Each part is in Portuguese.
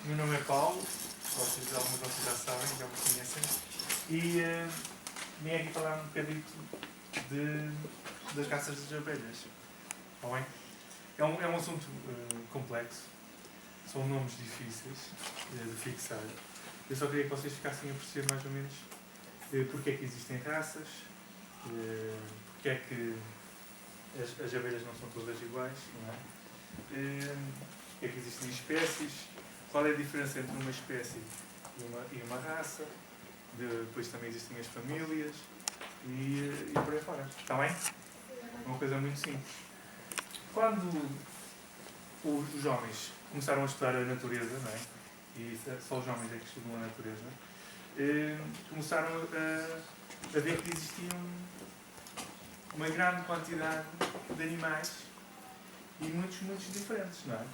meu nome é Paulo, alguns de vocês já sabem, já me conhecem, e vim aqui falar um bocadinho das caças das abelhas. Está bem? É um assunto complexo, são nomes difíceis de fixar. Eu só queria que vocês ficassem a perceber mais ou menos porque é que existem raças, porque é que as abelhas não são todas iguais, não é? Porque é que existem espécies, qual é a diferença entre uma espécie e uma raça, depois também existem as famílias e por aí fora. Está bem? É uma coisa muito simples. Quando os homens começaram a estudar a natureza, não é? E só os homens é que estudam a natureza, começaram a ver que existiam uma grande quantidade de animais e muitos diferentes, não é?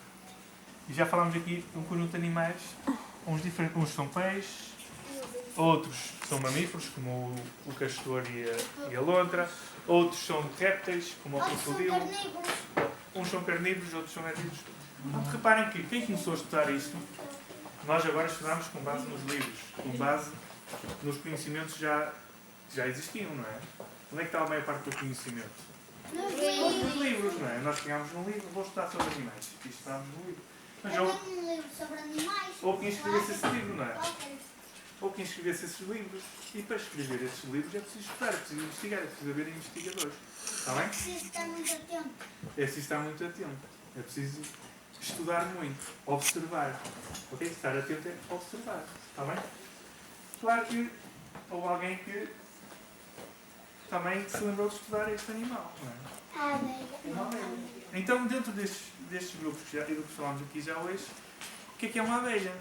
E já falámos aqui de um conjunto de animais, uns são peixes, outros são mamíferos, como o castor e a lontra, outros são répteis, como o crocodilo, uns são carnívoros, outros são herbívoros. Então, reparem que quem começou a estudar isto, nós agora estudamos com base nos livros, com base nos conhecimentos que já existiam, não é? Onde é que está a maior parte do conhecimento? Nos livros, não é? Nós pegámos num livro, vou estudar sobre animais, e estudámos no livro. Mas um livro sobre animais. ou quem escrevesse esse livro, não é? Ou quem escrevesse esses livros. E para escrever esses livros é preciso estudar, é preciso investigar, é preciso haver investigadores. Está bem? É preciso estar muito atento. É preciso estar muito atento. É preciso estudar muito, observar. Ok? Estar atento é observar. Está bem? Claro que houve alguém que também se lembrou de estudar este animal, não é? A abelha. Uma abelha. Então, dentro destes grupos e do que falámos aqui já hoje, o que é uma abelha?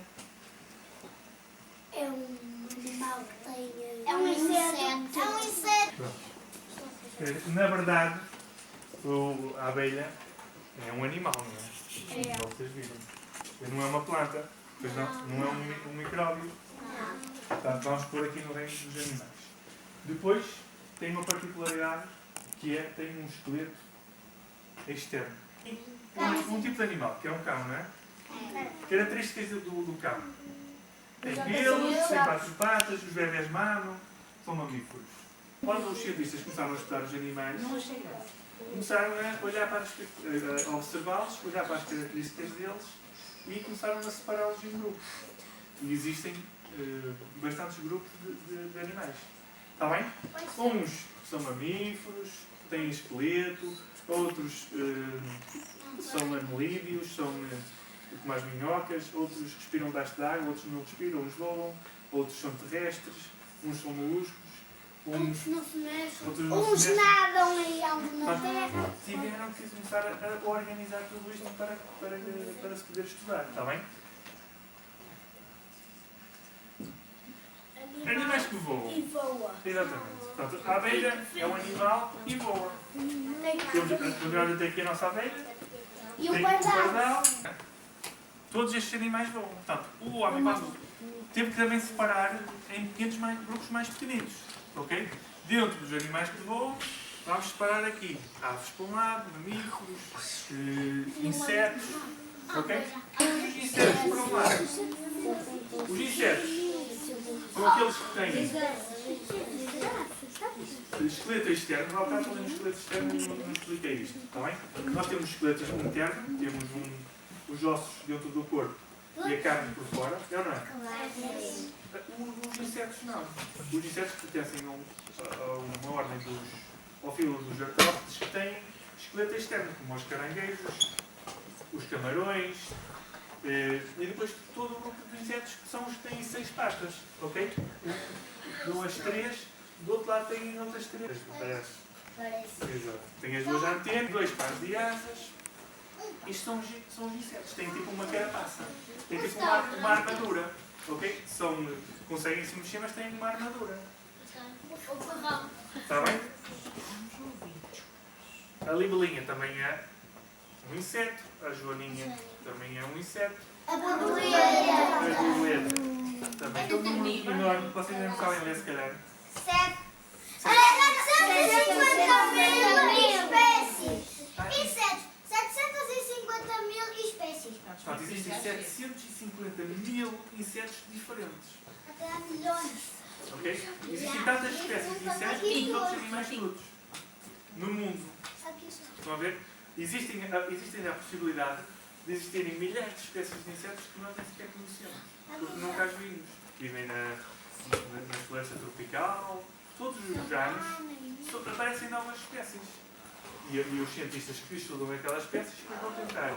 É um animal que tem... É um inseto. É um inseto. Na verdade, a abelha é um animal, não é? É. Vocês viram. Não é uma planta, pois não é um micróbio. Portanto, vamos pôr aqui no reino dos animais. Depois, tem uma particularidade que tem um esqueleto externo. Um tipo de animal, que é um cão, não é? Características do cão. Tem pelos, tem 4 patas, os bebés mamam, são mamíferos. Quando os cientistas começaram a estudar os animais, começaram a olhar para a observá-los, olhar para as características deles e começaram a separá-los em grupos. E existem bastantes grupos de animais. Está bem? Uns são mamíferos, têm esqueleto, outros são anelídeos, são como as minhocas, outros respiram debaixo d'água, outros não respiram, uns voam, outros são terrestres, uns são moluscos, Uns não se mexem. outros não Uns se mexem. nadam e andam na terra. Tiveram que começar a organizar tudo isto para se poder estudar, está bem? Animais que voam. E voa. Exatamente. Portanto, a abelha é um animal e voa. Podemos até aqui a nossa abelha. E o Tem pardal. Todos estes animais voam. Portanto, o homem teve que também separar em pequenos grupos mais pequeninos. Ok? Dentro dos animais que voam, vamos separar aqui aves para um lado, mamíferos, insetos. Ok? Os insetos para um lado. Os insetos são aqueles que têm esqueleto externo. Lá está falando de esqueleto externo, não expliquei isto. Está bem? Nós temos esqueleto interno, temos os ossos dentro do corpo e a carne por fora. É ou não é? Os insetos não. Os insetos pertencem a uma ordem ao filo dos artrópodes que têm esqueleto externo, como os caranguejos, os camarões e depois todo o grupo de insetos que são os que têm 6 patas. Ok? 2, 3, do outro lado têm outras 3. Parece. Exato. Tem as 2 antenas, 2 pares de asas. Isto são os insetos. Têm tipo uma carapaça. Têm tipo uma armadura. Ok? Conseguem se mexer, mas têm uma armadura. Está bem? A libelinha também é um inseto. A joaninha também é um inseto. A borboleta. A borboleta também é um número enorme. Vocês não sabem ler, se calhar. 750 mil espécies. Insetos. 750 mil espécies. Portanto, existem 750 750 mil insetos diferentes. Até há milhões. Ok? Existem tantas espécies de insetos como todos os animais todos. No mundo. Estão a ver? Existe a possibilidade de existirem milhares de espécies de insetos que nós nem sequer conhecemos. Porque nunca as vimos. Vivem na floresta tropical. Todos os anos aparecem novas espécies. E os cientistas que estudam aquelas espécies vão tentar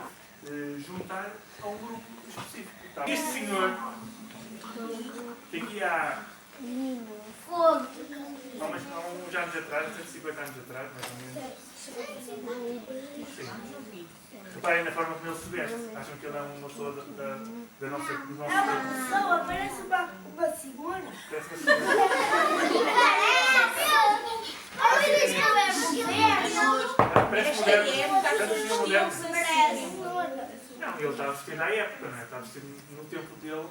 juntar a um grupo específico. Tá? Este senhor, que aqui há uns anos atrás, 150 anos atrás, mais ou menos. Sim. Reparem na forma como ele se veste. Acham que ele é uma pessoa da nossa... É uma pessoa, parece uma cigana. Parece uma senhora. Parece moderno. Não, ele estava vestido à época, não é? Estava vestido no tempo dele.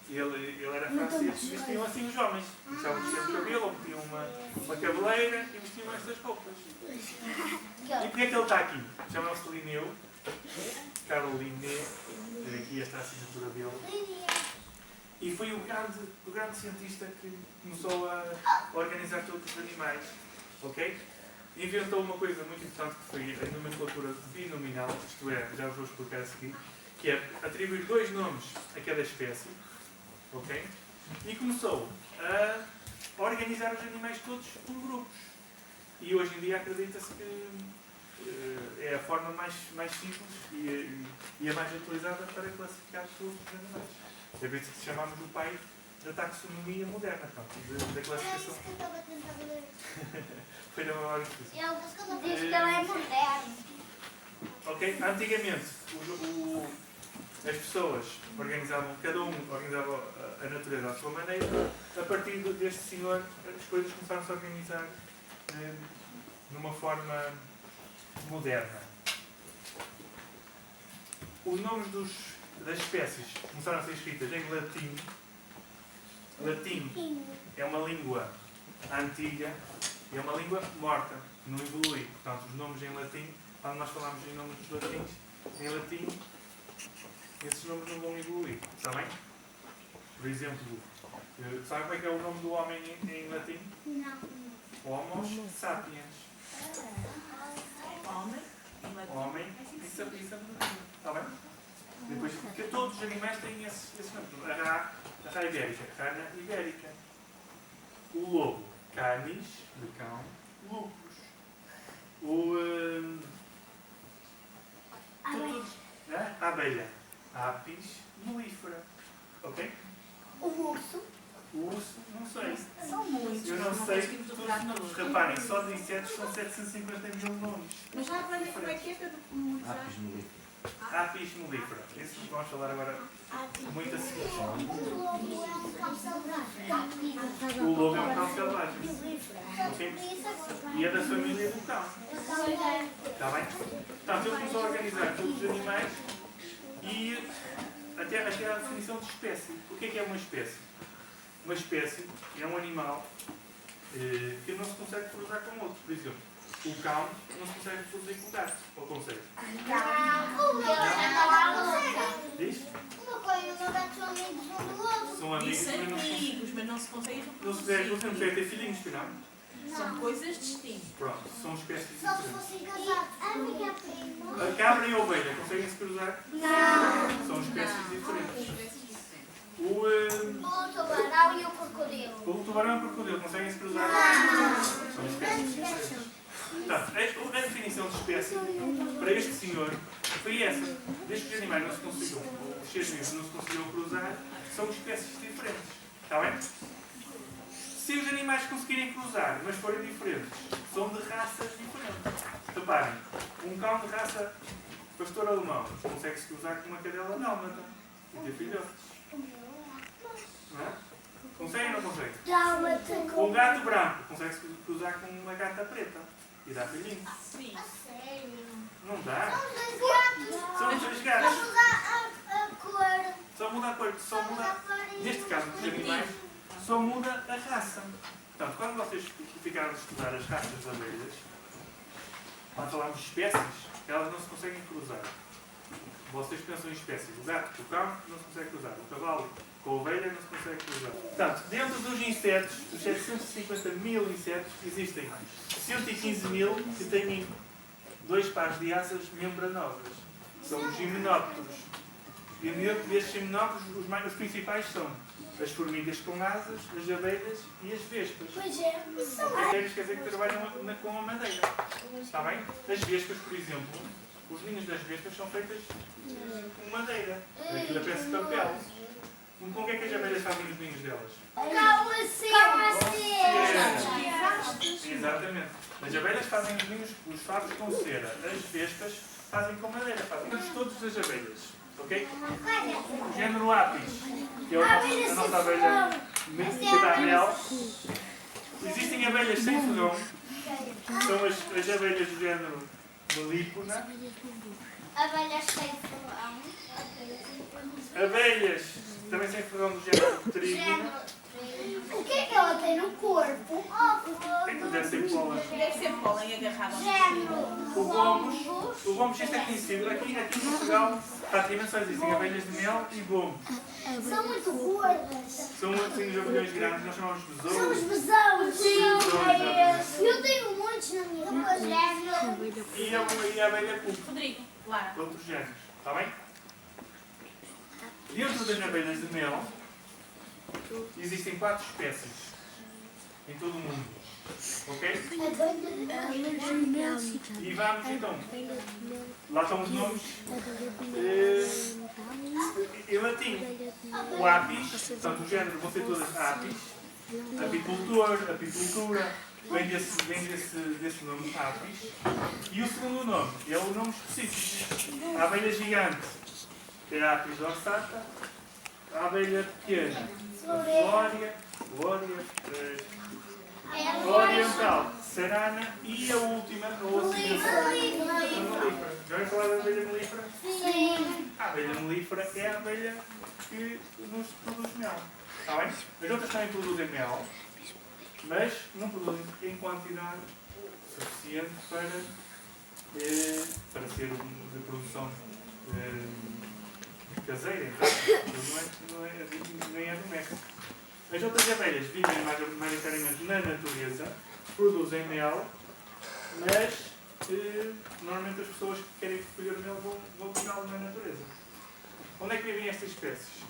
Ele era francês e vestiam assim os homens. Deixavam de ter cabelo, ou metiam uma cabeleira e vestiam estas roupas. E porquê é que ele está aqui? Chama-se Linneu. Carl Linné. Aqui esta é a assinatura dele. E foi o grande cientista que começou a organizar todos os animais. Ok? Inventou uma coisa muito importante que foi a nomenclatura binominal, isto é, já vos vou explicar a seguir, que é atribuir dois nomes a cada espécie. Ok? E começou a organizar os animais todos por grupos. E hoje em dia acredita-se que é a forma mais simples e a mais utilizada para classificar todos os animais. É por isso que chamamos o pai da taxonomia moderna, portanto, da classificação. Foi na memória difícil. Diz que ele é moderno. Ok? Antigamente, as pessoas organizavam, cada um organizava a natureza à sua maneira. A partir deste senhor, as coisas começaram-se a organizar numa forma moderna. Os nomes das espécies começaram a ser escritas em latim. Latim é uma língua antiga e é uma língua morta, não evolui. Portanto, os nomes em latim, quando nós falamos em nomes dos latins, em latim, esses nomes não vão evoluir. Está bem? Por exemplo, sabe como é que é o nome do homem em latim? Não. Homo sapiens. Homem e sapiens. Está bem? Depois, porque todos os animais têm esse nome. A rã ibérica, rana ibérica. O lobo, canis, de cão, lupus. A abelha, apis mellifera. Ok? O urso. O urso, não sei. São muitos. Eu não sei. Reparem, só de insetos são 750 mil nomes. Mas já aprendem como é que é para comunicar. Apis mellifera. Isso vamos falar agora muito a seguir. O lobo é um cão selvagem. O lobo é um cão selvagem. Ok? E é da família do cão. Está bem? Portanto, ele começou a organizar todos os animais e até a definição de espécie. O que é uma espécie? Uma espécie é um animal que não se consegue cruzar com outro. Por exemplo, o cão não se consegue reproduzir com o gato. Ou consegue? Diz? São amigos, São mas amigos, mas não se conseguem não se reproduzir. consegue ter filhinhos, não? São coisas distintas. Pronto, são espécies Só se diferentes. fossem casados. A cabra e a ovelha conseguem-se cruzar? Não. São espécies diferentes. O tubarão e o crocodilo. tubarão e o crocodilo conseguem-se cruzar? São espécies diferentes. Portanto, a definição de espécie para este senhor foi essa. Desde que os animais não se conseguiam, os seres vivos não se conseguiam cruzar, são espécies diferentes. Está bem? Se os animais conseguirem cruzar, mas forem diferentes, são de raças diferentes. Reparem, um cão de raça pastor alemão consegue-se cruzar com uma cadela dálmata e ter filhotes. Não é? Consegue ou não consegue? Um gato branco consegue-se cruzar com uma gata preta e dá filhinhos. Sim. Não dá? São dois gatos. São os dois gatos. Vamos mudar a cor. Só muda a cor. Só muda, neste caso dos animais, só muda a raça. Portanto, quando vocês ficaram a estudar as raças de abelhas, quando falamos de espécies, elas não se conseguem cruzar. Vocês pensam em espécies. O gato com o cão não se consegue cruzar. O cavalo com a ovelha não se consegue cruzar. Portanto, dentro dos insetos, dos 750 mil insetos, existem 115 mil que têm 2 pares de asas membranosas. São os himenópteros. E dentro destes himenópteros, os principais são as formigas com asas, as abelhas e as vespas. Pois é. Isso As abelhas quer dizer que trabalham com a madeira. Está bem? As vespas, por exemplo, os ninhos das vespas são feitas com madeira. Aquilo é peça de papel. Com o que é que as abelhas fazem os ninhos delas? Exatamente. As abelhas fazem os ninhos, os favos com cera. As vespas fazem com madeira. Fazem os todos das abelhas. Ok? O género Apis, que é a nossa abelha que dá mel. Existem abelhas sem ferrão. São as abelhas do género Melípona. Abelhas sem ferrão. Abelhas também sem ferrão do género Trígona. O que é que ela tem no corpo? Deve ser pólen. Deve ser pólen agarrado ao Género. O gombos, este é conhecido. Aqui em Portugal, praticamente só existem abelhas de mel e gombos. São muito gordas. São assim os abelhões grandes, nós chamamos de São os besouros. besouros. Eu tenho muitos na minha casa. E a abelha cuco, Rodrigo, Lara. de outros géneros. Está bem? Dentro das abelhas de mel, existem 4 espécies em todo o mundo. Ok? E vamos então. Lá estão os nomes em latim. O Apis, portanto, o género vão ser todas Apis. Apicultor, apicultura, vem desse nome Apis. E o segundo nome é o nome específico. A abelha gigante é a Apis dorsata. A abelha pequena, a Glória, oriental, Serana e a última, a melífera. Já ouviu falar da abelha melífera? Sim. A abelha melífera é a abelha que nos produz mel. Está bem? As outras também produzem mel, mas não produzem em quantidade suficiente para ser de produção caseira. Então, nem é doméstica. As outras abelhas vivem maioritariamente na natureza, produzem mel, mas normalmente as pessoas que querem recolher mel vão buscá-lo na natureza. Onde é que vivem estas espécies?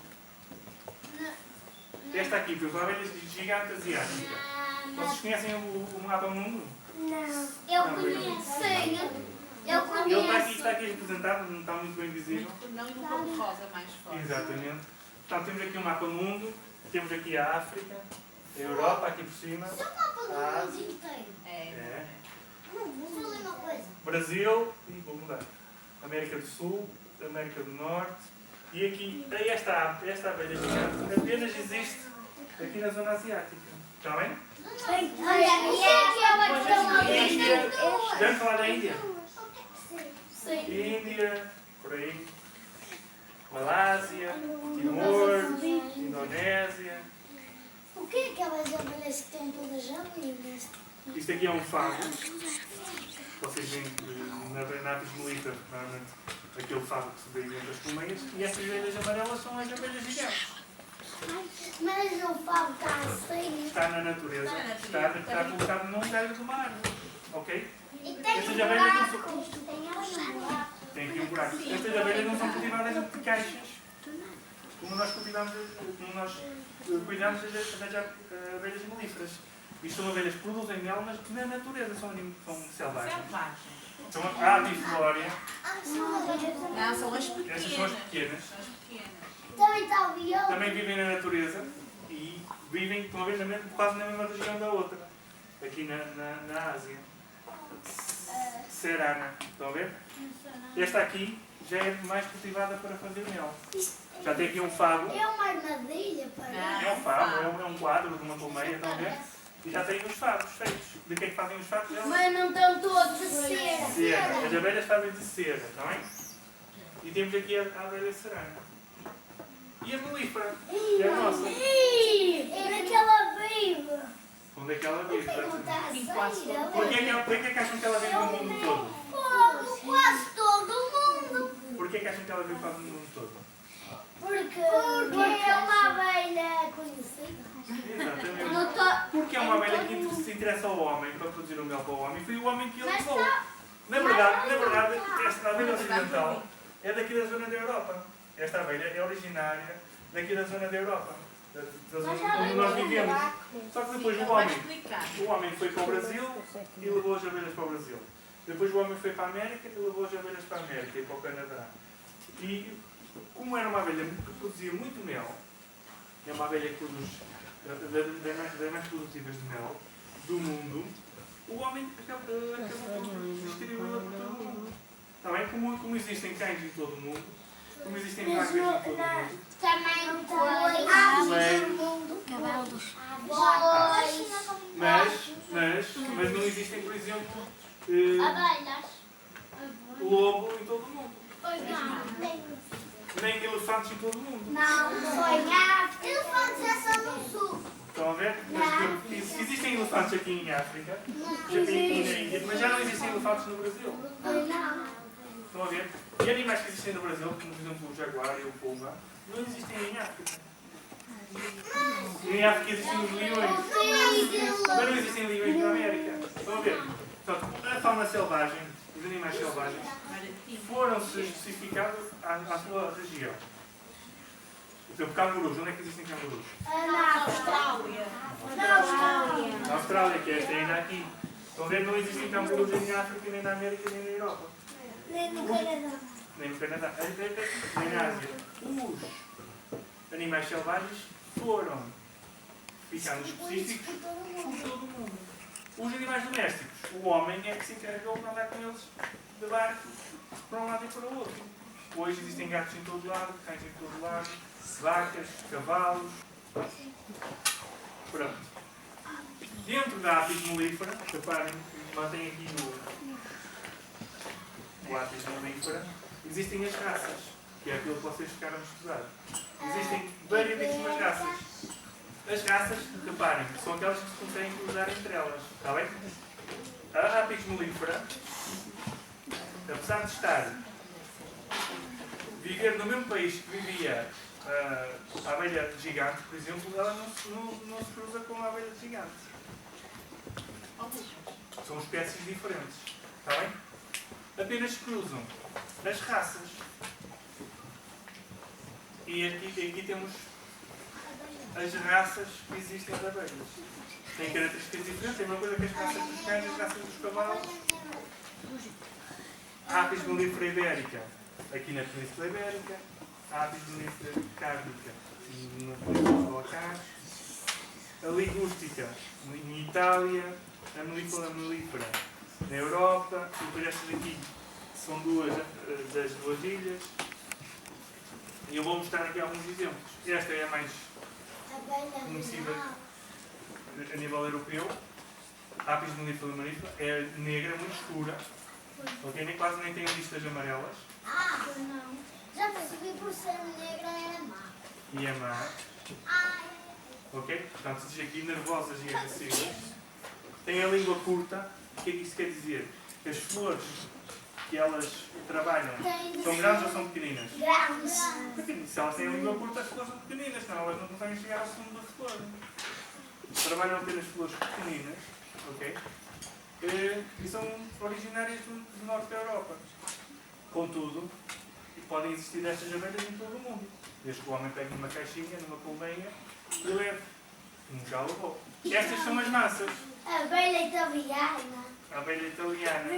Esta aqui, por exemplo, a abelha gigante asiática. Vocês conhecem o mapa mundo? Não. Eu conheço. Eu Ele conheço. está aqui representado, não está muito bem visível. Não e no cor rosa mais forte. Exatamente. Portanto, temos aqui o mapa mundo, temos aqui a África, a Europa, aqui por cima, a Ásia, É. Vou ler uma coisa. Brasil, e vou mudar, América do Sul, América do Norte, e aqui, esta abelha gigante apenas existe aqui na zona asiática. Está bem? Olha, e aqui é uma questão. Índia, já falar da Índia? Sim. Índia, por aí, Malásia, Timor, Indonésia. O que é aquelas abelhas que têm todas as abelhas? Isto aqui é um favo. Vocês veem na Apis mellifera, normalmente, aquele favo que se vê entre as colmeias. E estas abelhas amarelas são as abelhas gigantes. Mas o favo está assim. Está na natureza. Está colocado num galho de uma árvore. Ok? E tem Estas um abelhas não buraco. são... Tem um buraco. Tem aqui um buraco. Estas abelhas não são cultivadas de caixas. Como nós cuidamos das abelhas melíferas. Isto são abelhas que produzem mel, mas na natureza são selvagens. Selvagem. São a Apiflória. Não, são as pequenas. Estas são as pequenas. São as pequenas. Também está o viola. Também vivem na natureza e vivem quase na mesma região da outra. Aqui na Ásia. Serana. Estão a ver? Esta aqui já é mais cultivada para fazer mel. Já tem aqui um favo. É uma armadilha para. É um favo, é um quadro de uma colmeia, estão a ver? E já tem os favos feitos. De que é que fazem os favos? Mas não estão todos de cera. Cera. As abelhas fazem de cera, está bem? E temos aqui a abelha serana. E a melífera, que é a nossa. É daquela viva. Onde é que ela vive? Está Porquê é que acham que ela vive no mundo todo? quase todo mundo. Porquê é que acham quase no mundo todo? Porque é uma abelha conhecida. Exatamente. Porque é uma abelha que se interessa ao homem para produzir o mel para o homem. Foi o homem que ele levou. Na verdade, esta abelha ocidental é daqui da zona da Europa. Esta abelha é originária daqui da zona da Europa. Da zona onde nós vivemos. Só que depois o homem foi para o Brasil e levou as abelhas para o Brasil. Depois o homem foi para a América e levou as abelhas para a América e para o Canadá. E como era uma abelha que produzia muito mel, é uma abelha que produz das mais produtivas de mel do mundo, o homem acabou por distribuí-la por todo o mundo. Está bem? Como existem cães em todo o mundo, como existem vacas em todo o mundo. Também foi no mundo. Mas não existem, por exemplo, Abelhas. lobo em todo o mundo. Pois não. Nem elefantes em todo o mundo. Não, foi em África. Elefantes é só no sul. Estão a ver? Mas existem elefantes aqui em África, já tem na Índia, mas já não existem elefantes no Brasil. Não. Estão a ver? E animais que existem no Brasil, como por exemplo o jaguar e o puma, não existem em África. Em África existem os leões, mas não existem leões na América. Estão a ver? Portanto, a fauna selvagem, os animais selvagens, foram-se especificados à sua região. Por exemplo, cangurus. Onde é que existem cangurus? Na Austrália. Na Austrália, que é esta ainda aqui. Estão a ver? Não existem cangurus nem na África, nem na América, nem na Europa. Nem no Canadá. Nem no Canadá. Nem na Ásia. Os animais selvagens foram ficando específicos por todo o mundo. Os animais domésticos, o homem é que se encarregou de andar com eles de barco para um lado e para o outro. Hoje existem gatos em todo lado, cães em todo lado, vacas, cavalos. Pronto. Dentro da apis mellifera, reparem, mantém aqui o apis mellifera, existem as raças, que é aquilo que vocês ficaram a estudar. Existem variedíssimas raças. As raças, reparem, são aquelas que se conseguem cruzar entre elas. Está bem? A apis mellifera, apesar de viver no mesmo país que vivia a abelha gigante, por exemplo, ela não se cruza com a abelha gigante. São espécies diferentes. Está bem? Apenas se cruzam as raças. E aqui temos as raças que existem de abelhas. Têm características diferentes. Tem uma coisa que as raças dos cães e as raças dos cavalos. A apis mellifera ibérica, aqui na Península Ibérica. A apis mellifera cárnica, na Península dos Balcãs. A ligústica, em Itália. A mellifera na Europa. E depois estas aqui são duas das duas ilhas. E eu vou mostrar aqui alguns exemplos. Esta é a mais conhecida a nível europeu. A apis mellifera marítima é negra, muito escura. Ok? Quase nem tem listas amarelas. Não. Já percebi por ser negra era má. E é má. Ok? Portanto, diz aqui nervosas e agressivas. Tem a língua curta. O que é que isso quer dizer? Que as flores que elas trabalham são grandes ou são pequeninas? Grandes. Se elas têm a língua curta, as flores são pequeninas, senão elas não conseguem chegar ao fundo da flor. Trabalham apenas flores pequeninas, ok? E são originárias do norte da Europa. Contudo, podem existir estas abelhas em todo o mundo. Desde que o homem pegue numa caixinha, numa colmeia e leve. Como já levou. Estas são as massas. Abelha italiana. A abelha italiana.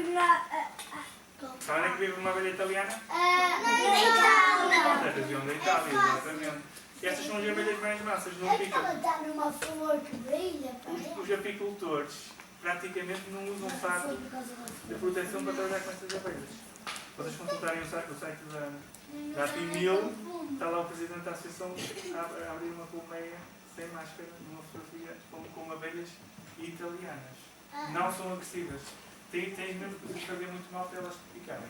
Sabem onde é que vive uma abelha italiana? Na Itália. Na região da Itália, exatamente. Estas são as abelhas mais massas, não É que ficam. ela está numa flor que brilha. Os apicultores praticamente não usam fato de proteção para trabalhar com estas abelhas. Vocês consultarem o site da Apimil, está lá o presidente da associação a abrir uma colmeia sem máscara, numa fotografia com abelhas italianas. Não são agressivas. Têm mesmo que fazer muito mal para elas picarem.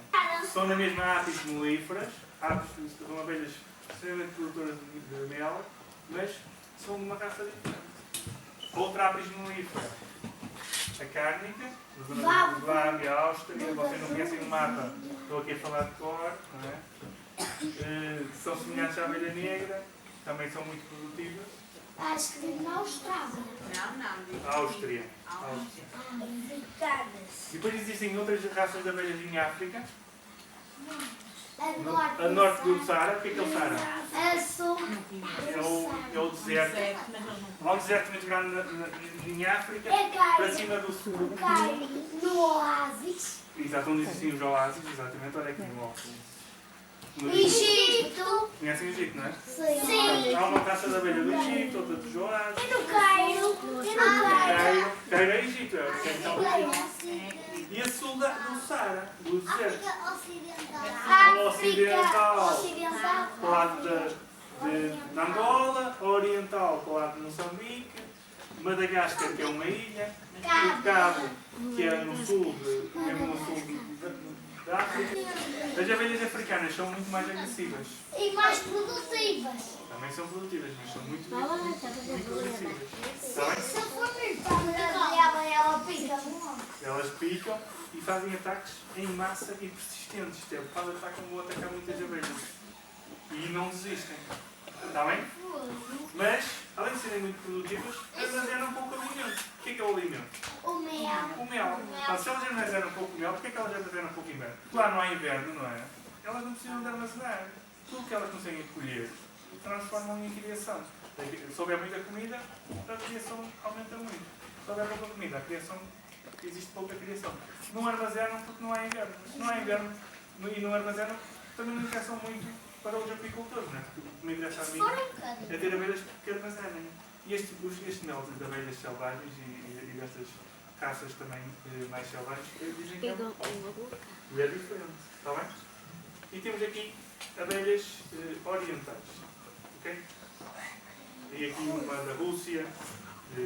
São na mesma apis mellíferas, são abelhas extremamente produtoras de mel, mas são de uma raça diferente. Outra apis mellífera, a cárnica, da zona da Yugoslávia, Áustria. Vocês não conhecem o mapa, estou aqui a falar de cor, não é? são semelhantes à abelha negra, também são muito produtivas. Acho que na Austrália. Não. A Áustria. Africanas. E depois existem outras raças de abelhas em África. A A norte do Saara. O que é o Saara? A sul. É o deserto. Há um deserto muito grande em África, para cima do sul. Cai no oásis. Exato, onde existem os oásis, exatamente. Olha aqui no Egito. Conhecem o Egito, não é? Sim. Há uma raça de abelha do Egito, outra dos oásis. E no Cairo. Cairo é Egito, é o então. E a sul do Saara, do deserto. Ocidental. Para o lado de Angola, oriental para o lado de Moçambique, Madagascar, que é uma ilha, o Cabo, que é no sul, mesmo no sul da África. As abelhas africanas são muito mais agressivas. E mais produtivas. Também são produtivas, mas são muito agressivas. Está bem? Se eu for para ela pica. Elas picam e fazem ataques em massa e persistentes. Quando atacam, vão atacar muitas abelhas. E não desistem. Está bem? Mas, além de serem muito produtivas, armazenam pouco alimento. O que é o alimento? O mel. O mel. Então, se elas armazenam pouco mel, porquê é que elas armazenam pouco inverno? Porque lá não há inverno, não é? Elas não precisam de armazenar. Tudo que elas conseguem colher, transformam em criação. Se houver muita comida, a criação aumenta muito. Se houver pouca comida, a criação, existe pouca criação. Não armazenam porque não há inverno. Se não há inverno e não armazenam, também não interessam muito para os apicultores, não é? Porque o que me interessa a mim é ter abelhas que armazenem. E este mel de abelhas selvagens e destas raças também mais selvagens, dizem que é diferente. Está bem? E temos aqui abelhas orientais. Ok? E aqui uma da Rússia,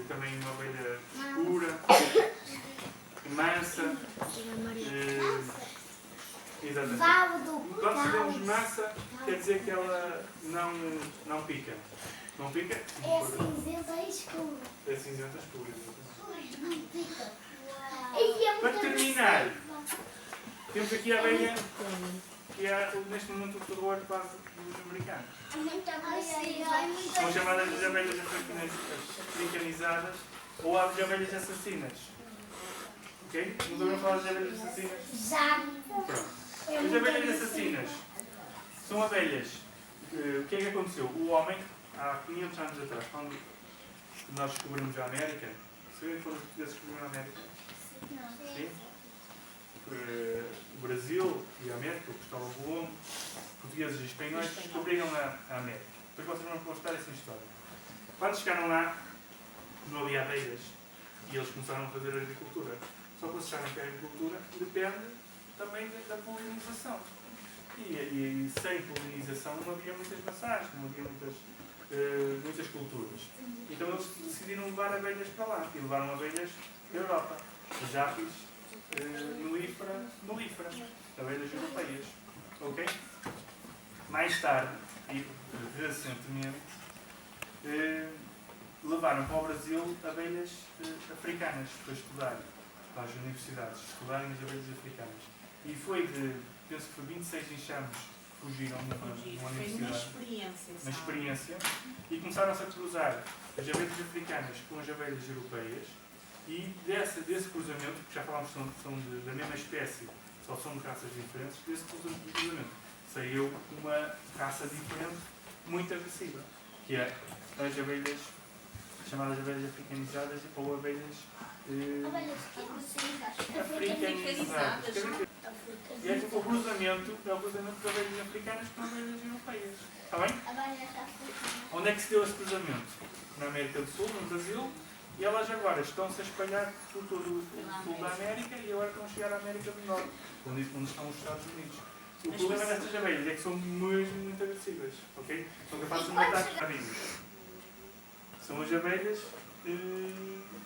também uma abelha escura, mansa. Exatamente. Quando sabemos massa, quer dizer que ela não pica. Não pica? É cinzenta escura. É cinzenta escura. Não pica. Para terminar, temos aqui a abelha que é neste momento o terror quase dos americanos. São chamadas de abelhas africanizadas ou as abelhas assassinas. Ok? Não devemos falar de abelhas assassinas? Já. Pronto. As abelhas assassinas são abelhas. O que é que aconteceu? O homem, há 500 anos atrás, quando nós descobrimos a América, sabem que foram os portugueses que descobriram a América? Sim? O Brasil e a América, o Cristóvão Colombo, portugueses e espanhóis descobriram a América. Depois vocês vão postar essa história. Quando chegaram lá, não havia abelhas e eles começaram a fazer agricultura. Só que vocês sabem que a agricultura depende também da polinização. E sem polinização não havia muitas maçãs, não havia muitas culturas. Então eles decidiram levar abelhas para lá e levaram abelhas da Europa. As apis melífera, abelhas europeias. Ok? Mais tarde, e recentemente, levaram para o Brasil abelhas africanas para estudar, para as universidades, estudarem as abelhas africanas. E foi penso que foi 26 enxames que fugiram numa universidade. Uma experiência. E começaram-se a cruzar as abelhas africanas com as abelhas europeias. E desse cruzamento, que já falámos que são da mesma espécie, só são de raças diferentes, desse cruzamento saiu uma raça diferente, muito agressiva, que é as abelhas, chamadas abelhas africanizadas ou abelhas africanizadas. E é o cruzamento das abelhas africanas com abelhas europeias. Está bem? Onde é que se deu esse cruzamento? Na América do Sul, no Brasil. E elas agora estão-se a espalhar por todo o sul da América e agora estão a chegar à América do Norte, onde estão os Estados Unidos. O problema destas abelhas é que são mesmo muito agressivas, ok? São capazes de matar abelhas. São as abelhas...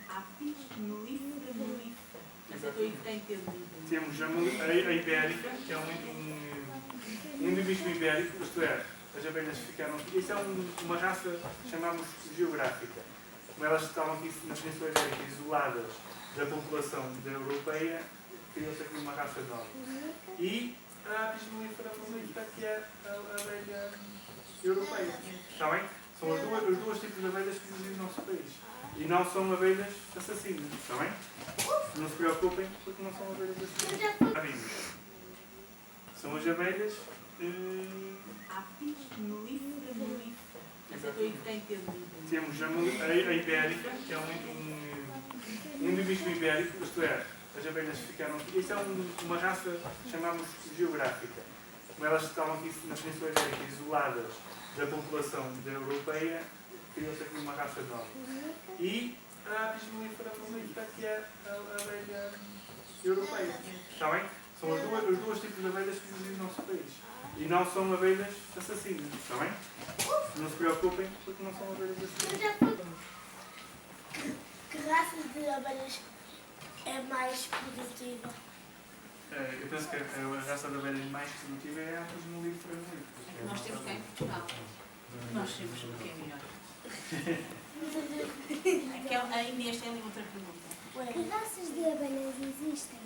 Apis melífera. Essa é que tem entendido. Temos a ibérica, que é um endemismo ibérico, isto é, as abelhas ficaram aqui. Isso é uma raça, chamamos geográfica. Como elas estavam aqui na Península Ibérica, isoladas da população europeia, criou-se aqui uma raça nova. E a apis mellifera prolífica, que é a abelha europeia. Está bem? São os dois tipos de abelhas que existem no nosso país. E não são abelhas assassinas. Está bem? Não se preocupem, porque não são abelhas assassinas. São as abelhas. Apis mellifera mellifera. Essa foi a que tem entendido. Temos a ibérica, que é um endemismo ibérico, isto é, as abelhas ficaram aqui. Isto é uma raça, chamamos geográfica. Como elas estavam aqui na Península Ibérica, isoladas da população da europeia, criou-se aqui uma raça nova. E a apis mellifera prolífica, que é a abelha europeia. Está bem? São os dois tipos de abelhas que existem no nosso país. E não são abelhas assassinas. Está bem? Não se preocupem, porque não são abelhas assassinas. Que raça de abelhas é mais produtiva? Eu penso que a raça de abelhas mais produtiva é a apis mellifera prolífica. Nós temos cá em Portugal. Nós temos o que é melhor. A Inês tem ali outra pergunta. Que raças de abelhas existem?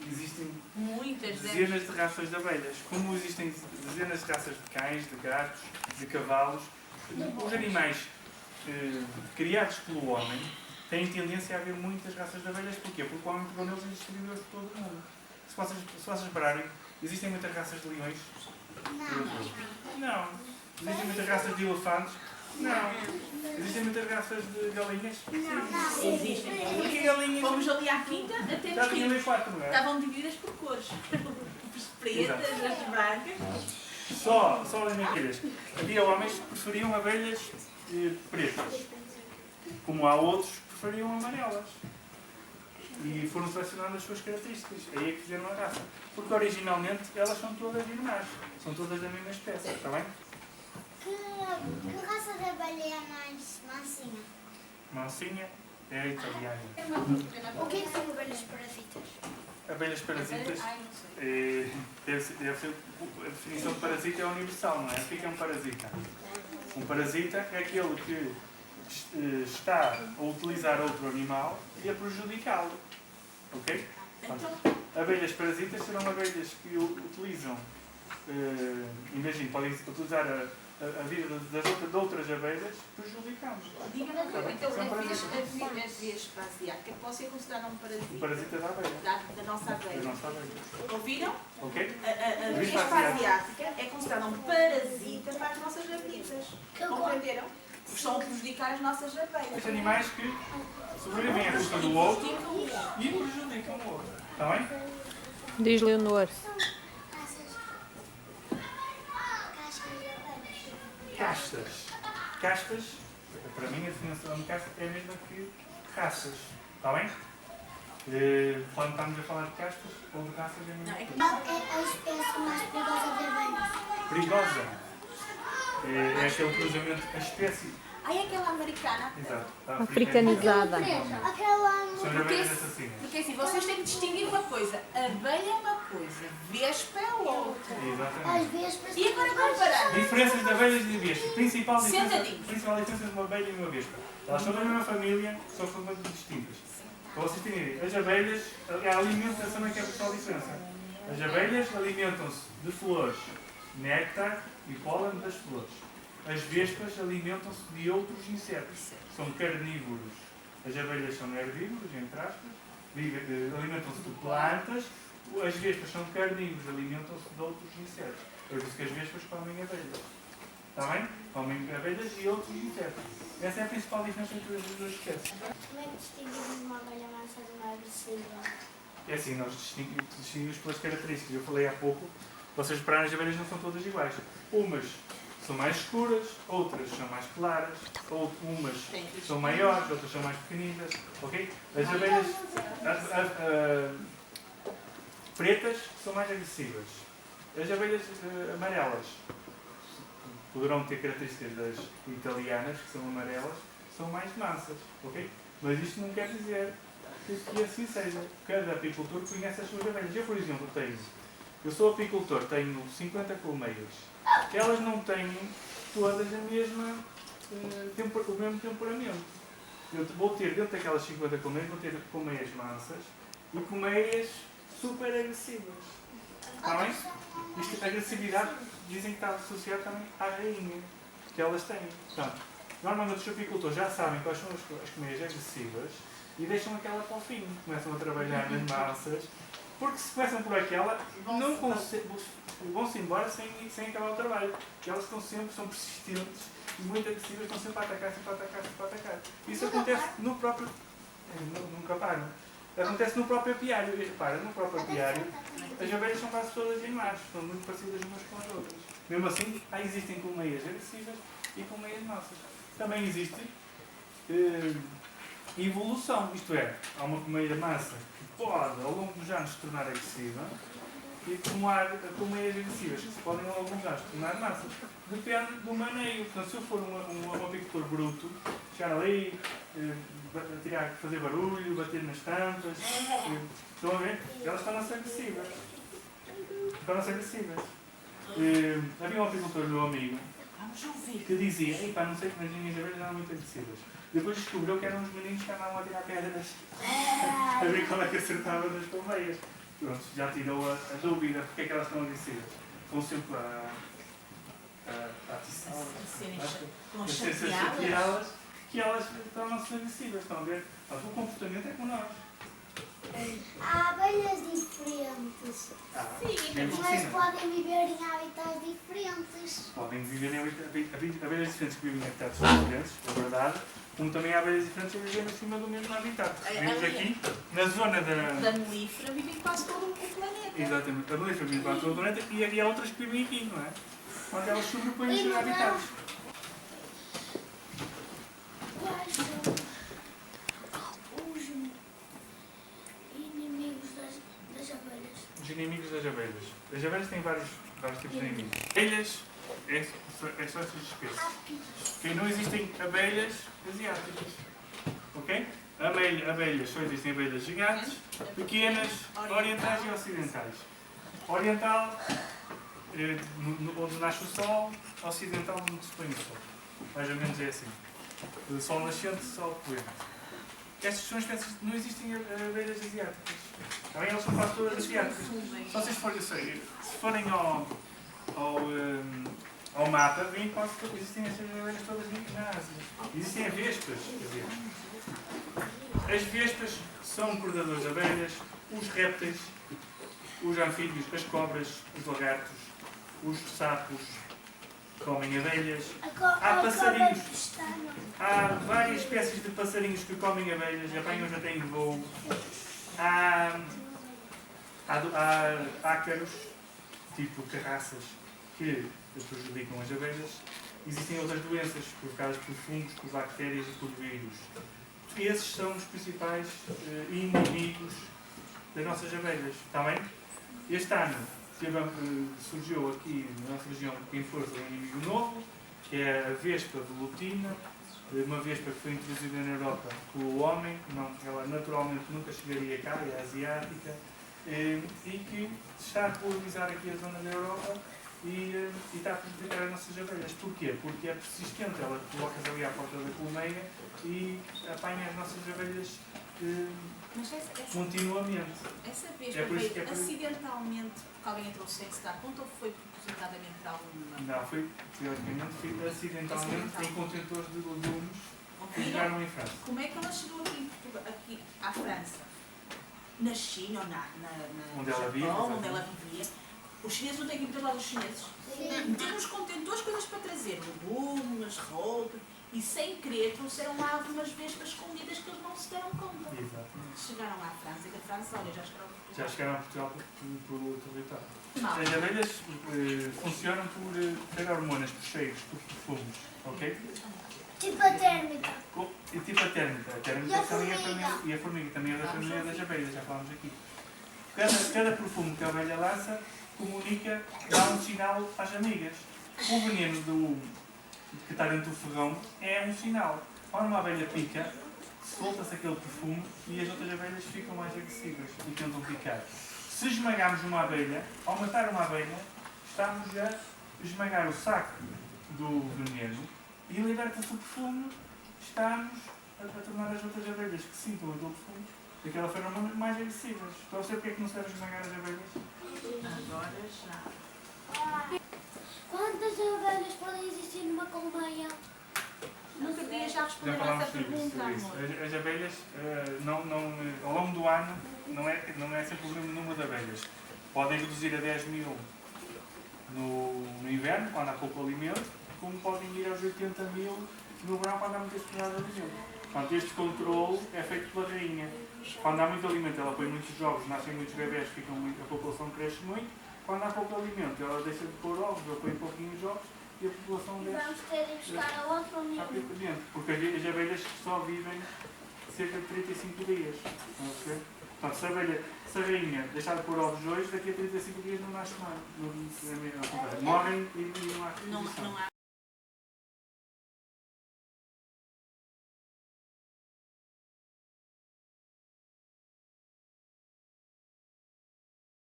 Existem Muitas dezenas de raças de abelhas. Como existem dezenas de raças de cães, de gatos, de cavalos, os animais criados pelo homem têm tendência a haver muitas raças de abelhas. Porquê? Porque o homem pegou neles e distribuiu-os por todo o mundo. Se vocês repararem, existem muitas raças de leões? Não. Existem muitas raças de elefantes? Não. Existem muitas raças de galinhas? Não. existem. Porque galinhas... Fomos ali à quinta, até Já nos tinha ricos. 4, não é? Estavam divididas por cores. As pretas, as brancas. Só as mentiras. Havia homens que preferiam abelhas pretas. Como há outros que preferiam amarelas. E foram selecionadas as suas características. Aí é que fizeram a raça. Porque originalmente elas são todas irmãs. São todas da mesma espécie. Está bem? Que raça de abelha é mais mansinha? Mansinha é a italiana. O que são abelhas parasitas? Abelhas parasitas. Ai, não sei. Deve ser, a definição de parasita é universal, não é? O que é um parasita? Um parasita é aquele que está a utilizar outro animal e a prejudicá-lo. Ok? Portanto, abelhas parasitas serão abelhas que utilizam, imagine, podem utilizar a vida de outras abelhas prejudicando. Diga-me uma coisa, então São a parasitas. vespa asiática pode ser considerada um parasita? O parasita da abelha. Da nossa Da abelha. nossa abelha. Ouviram? Ok? A vespa asiática é considerada um parasita para as nossas abelhas. Compreenderam? Porque estão a prejudicar as nossas abelhas. Estes animais que sobrevivem à custa do outro e prejudicam o outro. Está bem? Diz Leonor. Castas. Castas, para mim a definição de casta é a mesma que raças. Está bem? Quando estamos a falar de castas ou de raças é a mesma coisa. Qual é a espécie mais perigosa de abelhas? Perigosa. É aquele cruzamento, a espécie. Ai, aquela americana. Exato. Africanizada. Aquela... São as abelhas assassinas. Porque assim, vocês têm que distinguir uma coisa. Abelha é uma coisa, vespa é outra. Às Exatamente. vezes... E agora comparando. Diferenças de abelhas e de vespas. Principal Sentadinhos. diferença de uma abelha e uma vespa. Elas são da mesma família, são completamente distintas. Para vocês terem ideia, as abelhas, a alimentação é que é a principal diferença. As abelhas alimentam-se de flores, néctar e pólen das flores. As vespas alimentam-se de outros insetos. São carnívoros. As abelhas são herbívoros, entre aspas, alimentam-se de plantas. As vespas são carnívoros, alimentam-se de outros insetos. Por isso que as vespas comem abelhas. Está bem? Comem abelhas e outros insetos. Essa é a principal diferença entre as duas espécies. Como é que distinguimos uma abelha mansa de uma agressiva? É assim, nós distinguimos pelas características. Eu falei há pouco, vocês repararem, as abelhas não são todas iguais. Umas são mais escuras, outras são mais claras, umas são maiores, outras são mais pequeninas. Ok? As abelhas pretas são mais agressivas. As abelhas amarelas poderão ter características das italianas, que são amarelas, são mais mansas. Ok? Mas isto não quer dizer que assim seja. Cada apicultor conhece as suas abelhas. Eu, por exemplo, eu sou apicultor, tenho 50 colmeias. Elas não têm todas o mesmo temperamento. Eu vou ter dentro daquelas 50 colmeias, vou ter colmeias mansas e colmeias super agressivas. Está bem? a agressividade dizem que está associada também à rainha que elas têm. Portanto, normalmente os apicultores já sabem quais são as colmeias agressivas e deixam aquela para o fim. Começam a trabalhar nas massas, porque se começam por aquela, não vão-se embora sem acabar o trabalho. Porque elas estão sempre, são persistentes e muito agressivas, estão sempre a atacar, sempre a atacar, sempre a atacar. Isso acontece no próprio... Nunca param. Acontece no próprio apiário. E repara, no próprio apiário, as abelhas são quase todas em mares, são muito parecidas umas com as outras. Mesmo assim, existem colmeias agressivas e colmeias massas. Também existe evolução, isto é, há uma colmeia massa que pode, ao longo dos anos, se tornar agressiva e como há colmeias agressivas que se podem, ao longo dos anos, tornar massas. Depende do maneio. Portanto, se eu for um apicultor bruto, chegar ali, fazer barulho, bater nas tampas, estão a ver? Elas tornam-se agressivas. Havia um apicultor, meu amigo, que dizia, epá, não sei que as minhas abelhas eram muito agressivas. Depois descobriu que eram uns meninos que andavam a tirar pedras a ver qual é que acertava nas colmeias. Pronto, já tirou a dúvida porque é que elas estão agressivas. Estão sempre a atiçar, a ser chateadas, que elas tornam-se agressivas. Estão a ver? Mas o comportamento é como nós. Há abelhas diferentes, mas podem viver em habitats diferentes. Podem viver em abelhas diferentes que vivem em habitats diferentes, é verdade. Como também há abelhas diferentes que vivem acima do mesmo habitat. Vivemos aqui, na zona da melífera, vivem quase todo o planeta. Exatamente, a melífera vive quase todo o planeta e há outras que vivem aqui, não é? Quando elas sobrepõem os seus habitats. Quais são os inimigos das abelhas? Os inimigos das abelhas. As abelhas têm vários tipos de inimigos. Abelhas é só essas espécies. Porque não existem abelhas asiáticas. Ok? Abelhas, só existem abelhas gigantes, pequenas, orientais e ocidentais. Oriental, onde nasce o sol, ocidental, onde se põe o sol. Mais ou menos é assim. Sol nascente, sol poente. Estas são espécies, não existem abelhas asiáticas. Também elas são quase todas asiáticas. Se vocês forem ao mapa, veem que quase existem estas abelhas todas na Ásia. Existem vespas. As vespas são predadores de abelhas, os répteis, os anfíbios, as cobras, os lagartos, os sapos comem abelhas. Há passarinhos. Há várias espécies de passarinhos que comem abelhas, apanham até em voo. Há ácaros, tipo carraças, que prejudicam as abelhas. Existem outras doenças provocadas por fungos, por bactérias e por vírus. Esses são os principais inimigos das nossas abelhas. Está bem? Este ano surgiu aqui na nossa região em força um inimigo novo, que é a vespa velutina, uma vespa que foi introduzida na Europa pelo homem, ela naturalmente nunca chegaria cá, é asiática, e que está a colonizar aqui a zona da Europa e está a prejudicar as nossas abelhas. Porquê? Porque é persistente, ela coloca-se ali à porta da colmeia e apanha as nossas abelhas continuamente. Essa vespa veio acidentalmente, porque alguém entrou sem se dar conta, ou foi propositadamente para alguma? Não, foi teoricamente acidentalmente em contentores de legumes que chegaram em França. Como é que ela chegou aqui à França? Na China ou onde ela vive, onde ela vivia? Os chineses não têm que ir para lá dos chineses? Meteram nos contentores coisas para trazer, legumes, roupa, e sem querer trouxeram lá algumas vespas escondidas que eles não se deram conta. Exatamente. Chegaram à França, e da França, olha, já chegaram a Portugal. Já chegaram a Portugal por território. As abelhas funcionam por ter hormonas, por cheiros, por perfumes, ok? Tipo a térmica. E tipo a térmica. A térmica E a também formiga. E a formiga também é da família das abelhas, já falámos aqui. Cada perfume que a abelha lança comunica, dá um sinal às amigas. O veneno que está dentro do ferrão é um sinal. Quando uma abelha pica, solta-se aquele perfume e as outras abelhas ficam mais agressivas e tentam picar. Se esmagarmos uma abelha, ao matar uma abelha, estamos a esmagar o saco do veneno e liberta-se o perfume, estamos a tornar as outras abelhas que sintam aquele perfume daquela forma mais agressivas. Estão a saber porque é que não se deve esmagar as abelhas? Agora já. Quantas abelhas podem existir numa colmeia? No outro dia já Já responderam falámos essa sobre pergunta, isso. amor. As abelhas, ao longo do ano, não é sempre o mesmo número de abelhas. Podem reduzir a 10 mil no inverno, quando há pouco alimento, como podem ir aos 80 mil no verão, quando há muita disponibilidade de alimento. Portanto, este controle é feito pela rainha. Quando há muito alimento, ela põe muitos ovos, nascem muitos bebés, a população cresce muito. Quando há pouco alimento, ela deixa de pôr ovos, ou põe pouquinhos ovos, e a população desce. Vamos ter de buscar a outro amigo. Rapidamente, porque as abelhas só vivem cerca de 35 dias. Estão a perceber? Portanto, se a rainha deixar de pôr ovos hoje, daqui a 35 dias não nasce mais. Morrem e não há Não reprodução. há